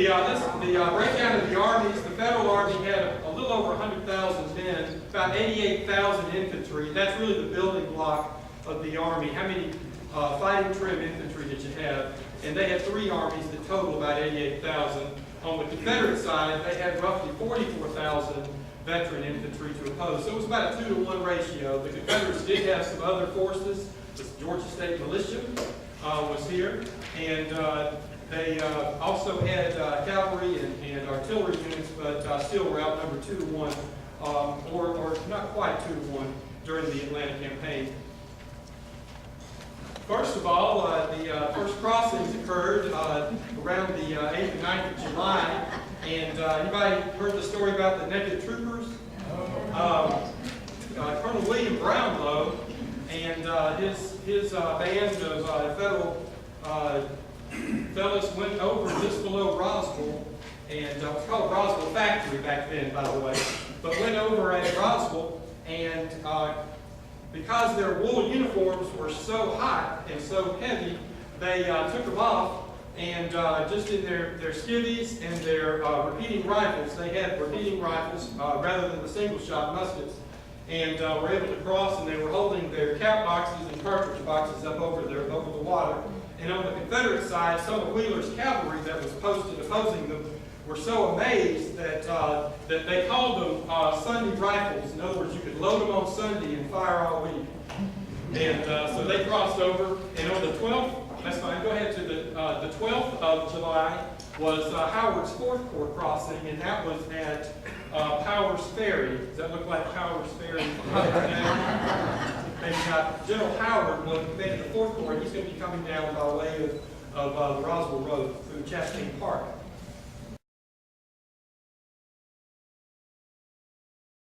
breakdown of the armies, the Federal Army had a little over 100,000 men, about 88,000 infantry. That's really the building block of the Army. How many fighting trim infantry did you have? And they had 3 armies that total about 88,000. On the Confederate side, they had roughly 44,000 veteran infantry to oppose. So it was about a 2-to-1 ratio. The Confederates did have some other forces. The Georgia State Militia was here, and they also had cavalry and artillery units, but still were outnumbered 2-to-1, or not quite 2-to-1 during the Atlanta campaign. First of all, the first crossings occurred around the 8th and 9th of July. And anybody heard the story about the naked troopers? Colonel William Brownlow and his band of federal fellas went over just below Roswell, and it was called Roswell Factory back then, by the way, but went over at Roswell, and because their wool uniforms were so hot and so heavy, they took them off, and just in their skivvies and their repeating rifles, they had repeating rifles rather than the single-shot muskets, and were able to cross, and they were holding their cap boxes and cartridge boxes up over the water. And on the Confederate side, some of Wheeler's cavalry that was posted opposing them were so amazed that that they called them Sunday rifles. In other words, you could load them on Sunday and fire all week. And so they crossed over, and on the 12th, that's fine, go ahead to the 12th of July was Howard's 4th Corps crossing, and that was at Powers Ferry. Does that look like Powers Ferry? And General Howard was commanding the 4th Corps, and he's going to be coming down by way of the Roswell Road through Chastain Park.